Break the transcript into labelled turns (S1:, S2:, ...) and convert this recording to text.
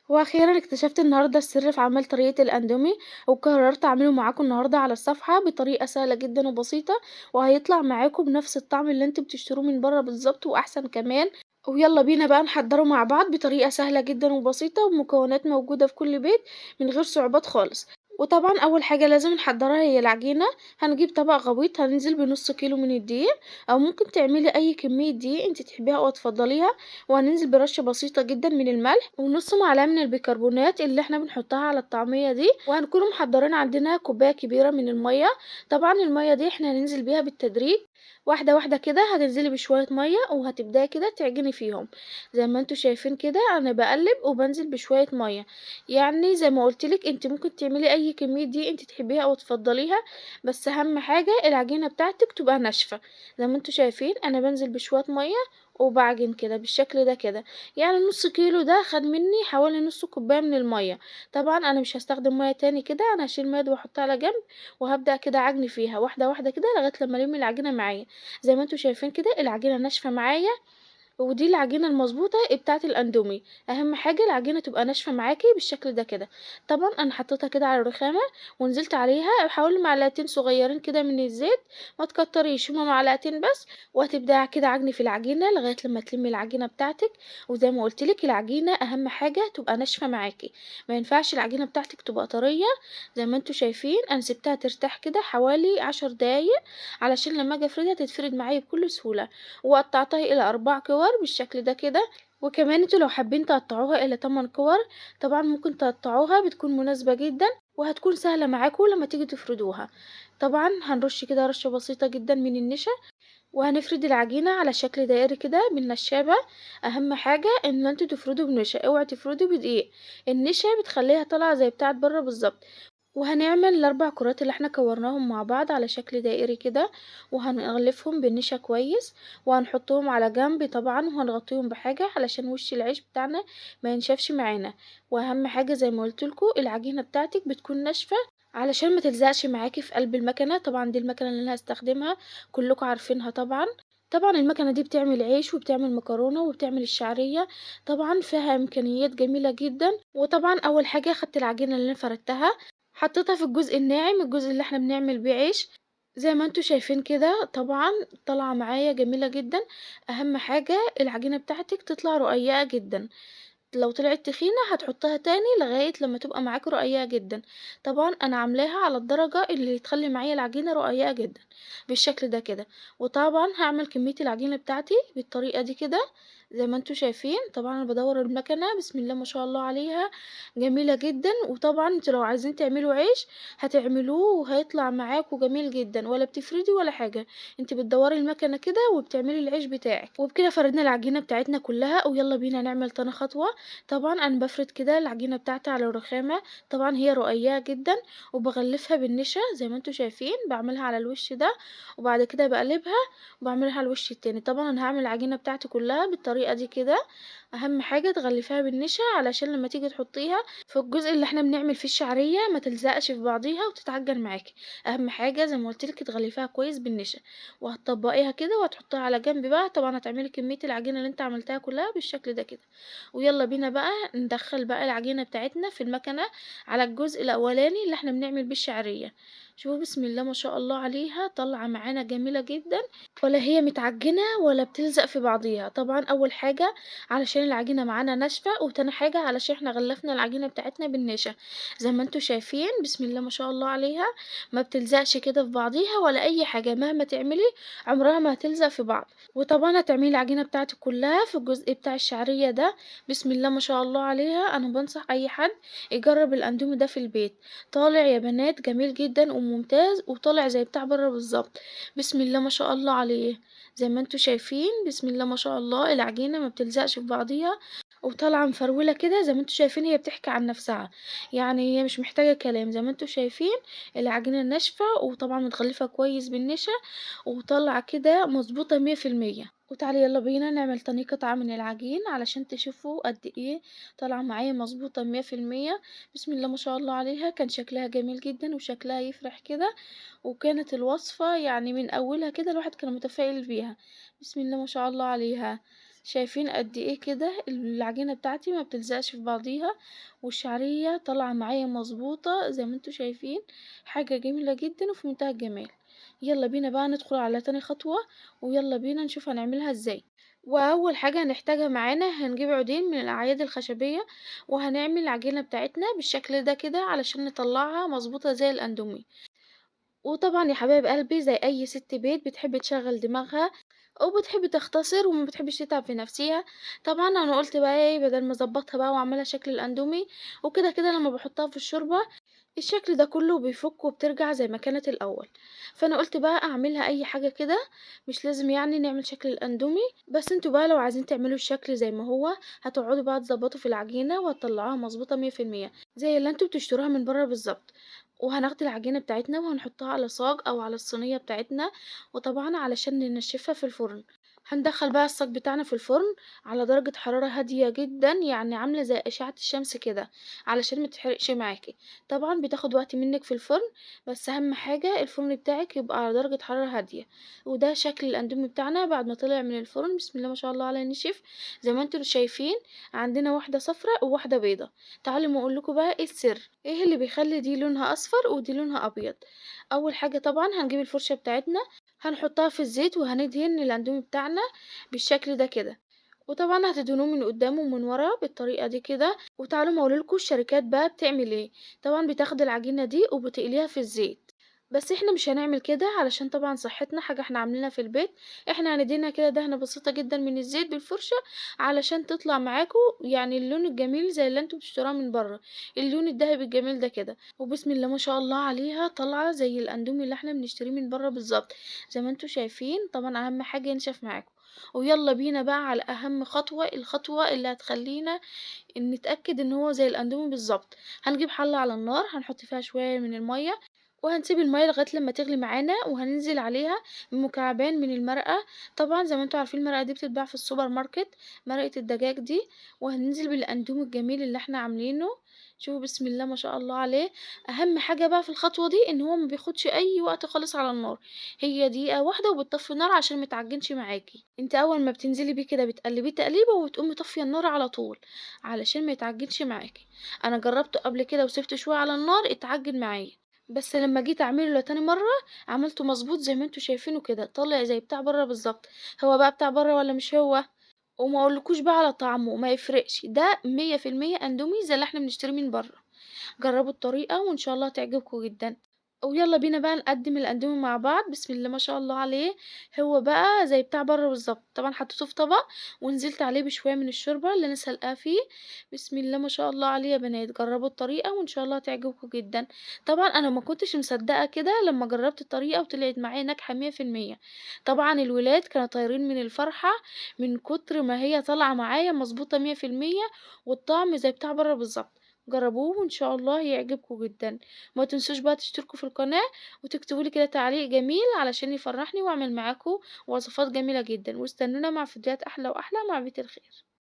S1: وأخيرًا اكتشفت النهارده السر في عمل طريقة الأندومي، وقررت أعمله معاكم النهارده على الصفحة بطريقة سهلة جدًا وبسيطة، وهيطلع معاكم بنفس الطعم اللي أنتم بتشتروه من برّه بالضبط وأحسن كمان، ويالّا بينا بقى نحضّره مع بعض بطريقة سهلة جدًا وبسيطة، وبمكونات موجودة في كل بيت من غير صعوبات خالص. وطبعًا أول حاجة لازم نحضّرها هي العجينة، هنجيب طبق غويط هننزل بنُص كيلو من الدقيق، أو ممكن تعملي أي كمية دقيق أنتِ تحبيها أو تفضّليها، وهننزل برشة بسيطة جدًا من الملح، ونُص معلقة من البيكربونات اللي إحنا بنحطها على الطعمية دي، وهنكونوا محضّرين عندنا كوباية كبيرة من المَيّة، طبعًا المَيّة دي إحنا هننزل بيها بالتدريج، واحدة واحدة كده هتنزلي بشوية مَيّة وهتبدأي كده تعجني فيهم، زي ما أنتم شايفين كده أنا باقلّب وبانزل بشوية مَيّة، يعني زي ما قُلت لِك أنتِ ممكن تعملي أي كمية دقيق أنتِ تحبيها أو تفضّليها، بس أهم حاجة العجينة بتاعتِك تبقى ناشفة، زي ما أنتم شايفين أنا بانزل بشوية مَيّة وباعجن كده بالشكل ده كده. يعني نُص كيلو ده خَد منّي حوالي نُص كوباية من المَيّة، طبعًا أنا مش هاستخدم مَيّة تاني كده، أنا هاشيل المَيّة دي وأحطها على جنب، وهابدأ كده أعجن فيها واحدة واحدة كده لغاية لمّا ألِم العجينة معايا، زي ما أنتم شايفين كده العجينة ناشفة معايا ودي العجينة المضبوطة بتاعة الأندومي، أهم حاجة العجينة تبقى ناشفة معاكِ بالشكل ده كده، طبعًا أنا حطيتها كده على الرخامة ونزلت عليها حوالي معلقتين صغيرين كده من الزيت، ما تكتريش هُم معلقتين بس، وهتبدأي كده عجن في العجينة لغاية لمّا تلمي العجينة بتاعتِك، وزي ما قُلت لِك العجينة أهم حاجة تبقى ناشفة معاكِ، ما ينفعش العجينة بتاعتِك تبقى طرية، زي ما أنتم شايفين أنا سِبتها ترتاح كده حوالي 10 دقايق، علشان لمّا آجي أفردها تتفرد معايا بكل سهولة. وقطعتها إلى 4 كِوَر بالشكل ده كده، وكمان أنتم لو حابين تقطعوها إلى 8 كِوَر طبعًا ممكن تقطعوها بتكون مناسبة جدًا، وهتكون سهلة معاكم لمّا تيجوا تفردوها. طبعًا هنرش كده رشة بسيطة جدًا من النشا، وهنفرد العجينة على شكل دائري كده بالنشابة، أهم حاجة إن أنتم تفردوا بنشا، اوعوا تفردوا بدقيق، النشا بتخليها طالعة زي بتاعة برّه بالضبط. وهنعمل ال4 كرات اللي إحنا كورناهم مع بعض على شكل دائري كده، وهنغلفهم بالنشا كويس، وهنحطهم على جنب طبعًا وهنغطيهم بحاجة علشان وش العيش بتاعنا ما ينشفش معانا، وأهم حاجة زي ما قُلت لكم العجينة بتاعتِك بتكون ناشفة علشان ما تلزقش معاكِ في قلب المكنة، طبعًا دي المكنة اللي أنا هاستخدمها كلكم عارفينها طبعًا، طبعًا المكنة دي بتعمل عيش وبتعمل مكرونة وبتعمل الشعرية، طبعًا فيها إمكانيات جميلة جدًا، وطبعًا أول حاجة خدت العجينة اللي أنا فردتها حطيتها في الجزء الناعم، الجزء اللي إحنا بنعمل بيه عيش، زي ما أنتم شايفين كده طبعًا طالعة معايا جميلة جدًا، أهم حاجة العجينة بتاعتِك تطلع رقيقة جدًا. لو طلعت تخينة هتحطها تاني لغاية لمّا تبقى معاكِ رقيقة جدًا، طبعًا أنا عاملاها على الدرجة اللي تخلّي معايا العجينة رقيقة جدًا، بالشكل ده كده، وطبعًا هاعمل كمية العجينة بتاعتي بالطريقة دي كده، زي ما أنتم شايفين، طبعًا أنا بادوّر المكنة بسم الله ما شاء الله عليها جميلة جدًا، وطبعًا أنتم لو عايزين تعملوا عيش هتعملوه وهيطلع معاكم جميل جدًا، ولا بتفردي ولا حاجة، أنتِ بتدوّري المكنة كده وبتعملي العيش بتاعِك، وبكده فردنا العجينة بتاعتنا كلها، ويالّا بينا نعمل تاني خطوة. طبعًا أنا بافرد كده العجينة بتاعتي على الرخامة، طبعًا هي رقيقة جدًا، وباغلفها بالنشا زي ما أنتم شايفين، باعملها على الوش ده، وبعد كده باقلبها وباعملها على الوش التاني، طبعًا أنا هاعمل العجينة بتاعتي كلها بالطريقة دي كده، أهم حاجة تغلفيها بالنشا علشان لمّا تيجي تحطيها في الجزء اللي إحنا بنعمل فيه الشعرية ما تلزقش في بعضيها وتتعجن معاكِ، أهم حاجة زي ما قُلت لِك تغلفيها كويس بالنشا، وهتطبقيها كده وهتحطيها على جنب بقى، طبعًا هتعملي كمية العجينة اللي أنتِ عملتيها كلها بالشكل ده كده. ويالّا بينا بقى ندخّل بقى العجينة بتاعتنا في المكنة على الجزء الأولاني اللي إحنا بنعمل بيه الشعرية، شوفوا بسم الله ما شاء الله عليها طالعة معانا جميلة جدًا، ولا هي متعجنة ولا بتلزق في بعضيها، طبعًا أول حاجة علشان العجينة معانا ناشفة، وتاني حاجة علشان إحنا غلّفنا العجينة بتاعتنا بالنشا، زي ما أنتم شايفين بسم الله ما شاء الله عليها ما بتلزقش كده في بعضيها ولا أي حاجة، مهما تعملي عمرها ما هتلزق في بعض، وطبعًا هتعملي العجينة بتاعتِك كلها في الجزء بتاع الشعرية ده بسم الله ما شاء الله عليها، أنا بانصح أي حد يجرّب الأندومي ده في البيت، طالع يا بنات جميل جدًا وممتاز وطالع زي بتاع برّه بالضبط، بسم الله ما شاء الله عليه، زي ما أنتم شايفين بسم الله ما شاء الله العجينة ما بتلزقش في بعضيها، وطالعة مفرولة كده زي ما أنتم شايفين هي بتحكي عن نفسها، يعني هي مش محتاجة كلام زي ما أنتم شايفين العجينة ناشفة وطبعًا متغلفة كويس بالنشا، وطالعة كده مضبوطة 100%. وتعالي يلا بينا نعمل تاني قطعة من العجين علشان تشوفوا قد ايه طالعة معايا مظبوطة 100%، بسم الله ما شاء الله عليها كان شكلها جميل جدا وشكلها يفرح كده، وكانت الوصفة يعني من أولها كده الواحد كان متفائل بيها، بسم الله ما شاء الله عليها، شايفين قد إيه كده العجينة بتاعتي ما بتلزقش في بعضيها، والشعرية طالعة معايا مضبوطة زي ما انتم شايفين، حاجة جميلة جدًا وفي منتهى الجمال. يلا بينا بقى ندخل على تاني خطوة، ويلا بينا نشوف هنعملها ازاي. وأول حاجة هنحتاجها معانا هنجيب عودين من الأعياد الخشبية، وهنعمل العجينة بتاعتنا بالشكل ده كده علشان نطلعها مظبوطة زي الأندومي. وطبعًا يا حبايب قلبي زي أي ست بيت بتحب تشغّل دماغها وبتحب تختصر وما بتحبش تتعب في نفسيها، طبعًا أنا قُلت بقى إيه بدل ما أضبّطها بقى وأعملها شكل الأندومي، وكده، كده لمّا باحطها في الشوربة الشكل ده كلّه بيفُك وبترجع زي ما كانت الأول، فأنا قُلت بقى أعملها أي حاجة كده، مش لازم يعني نعمل شكل الأندومي، بس أنتم بقى لو عايزين تعملوا الشكل زي ما هو هتقعدوا بقى تضبّطوا في العجينة وهتطلّعوها مضبوطة 100% زي اللي أنتم بتشتروها من برّه بالضبط. وهناخد العجينة بتاعتنا وهنحطها على صاج أو على الصينية بتاعتنا، وطبعًا علشان ننشفها في الفرن، هندخل بقى الصاج بتاعنا في الفرن على درجة حرارة هادية جدًا، يعني عاملة زي أشعة الشمس كده، علشان ما تتحرقش معاكِ. طبعًا بتاخد وقت منِّك في الفرن، بس أهم حاجة الفرن بتاعِك يبقى على درجة حرارة هادية. وده شكل الأندومي بتاعنا بعد ما طلع من الفرن، بسم الله ما شاء الله عليه نشف، زي ما أنتم شايفين عندنا واحدة صفرا وواحدة بيضا. تعالوا أما أقول لكم بقى إيه السر، إيه اللي بيخلّي دي لونها أصفر ودي لونها أبيض. أول حاجة طبعًا هنجيب الفرشة بتاعتنا، هنحطها في الزيت وهندهن الأندومي بتاعنا بالشكل ده كده، وطبعًا هتدهنوه من قدام ومن ورا بالطريقة دي كده. وتعالوا أما أقول لكم الشركات بقى بتعمل إيه، طبعًا بتاخد العجينة دي وبتقليها في الزيت، بس إحنا مش هنعمل كده علشان طبعًا صحتنا حاجة إحنا عاملينها في البيت، إحنا هندهنها كده دهنة بسيطة جدًا من الزيت بالفرشة علشان تطلع معاكم يعني اللون الجميل زي اللي أنتم بتشتروها من برّه، اللون الدهبي الجميل ده كده. وبسم الله ما شاء الله عليها طالعة زي الأندومي اللي إحنا بنشتريه من برّه بالضبط، زي ما أنتم شايفين. طبعًا أهم حاجة ينشف معاكم. ويلا بينا بقى على أهم خطوة، الخطوة اللي هتخلّينا نتأكد إن هو زي الأندومي بالضبط. هنجيب حلة على النار هنحط فيها شوية من المَيّة، وهنسيب المَيّة لغاية لمّا تغلي معانا، وهننزل عليها بمكعبين من المرقة. طبعًا زي ما أنتم عارفين المرقة دي بتتباع في السوبر ماركت، مرقة الدجاج دي. وهننزل بالأندومي الجميل اللي إحنا عاملينه، شوفوا بسم الله ما شاء الله عليه. أهم حاجة بقى في الخطوة دي إن هو ما بياخدش أي وقت خالص على النار، هي دقيقة واحدة وبتطفّي النار عشان ما يتعجنش معاكِ. أنتِ أول ما بتنزلي بيه كده بتقلّبيه تقليبة وتقومي طافية النار على طول، علشان ما يتعجنش معاكِ. أنا جرّبته قبل كده وسِبته شوية على النار اتعجن معايا، بس لمّا جيت أعمله لتاني مرّة عملته مضبوط زي ما أنتم شايفينه كده، طالع زي بتاع برّه بالضبط. هو بقى بتاع برّه والّا مش هو؟ وما أقولكوش بقى على طعمه، ما يفرقش، ده 100% أندومي زي اللي إحنا بنشتريه من برّه. جرّبوا الطريقة وإن شاء الله هتعجبكم جدًا. ويالّا بينا بقى نقدّم الأندومي مع بعض، بسم الله ما شاء الله عليه، هو بقى زي بتاع برّه بالضبط. طبعًا حطيته في طبق ونزلت عليه بشوية من الشوربة اللي أنا سلقاه فيه، بسم الله ما شاء الله عليه يا بنات. جرّبوا الطريقة وإن شاء الله هتعجبكم جدًا. طبعًا أنا ما كنتش مصدقة كده لمّا جرّبت الطريقة وطلعت معايا ناجحة 100%. طبعًا الولاد كانوا طايرين من الفرحة من كتر ما هي طالعة معايا مضبوطة 100%، والطعم زي بتاع برّه بالضبط. جرّبوه وإن شاء الله هيعجبكم جدًا. ما تنسوش بقى تشتركوا في القناة وتكتبوا لي كده تعليق جميل علشان يفرحني وأعمل معاكم وصفات جميلة جدًا، واستنونا مع فيديوهات أحلى وأحلى مع بيت الخير.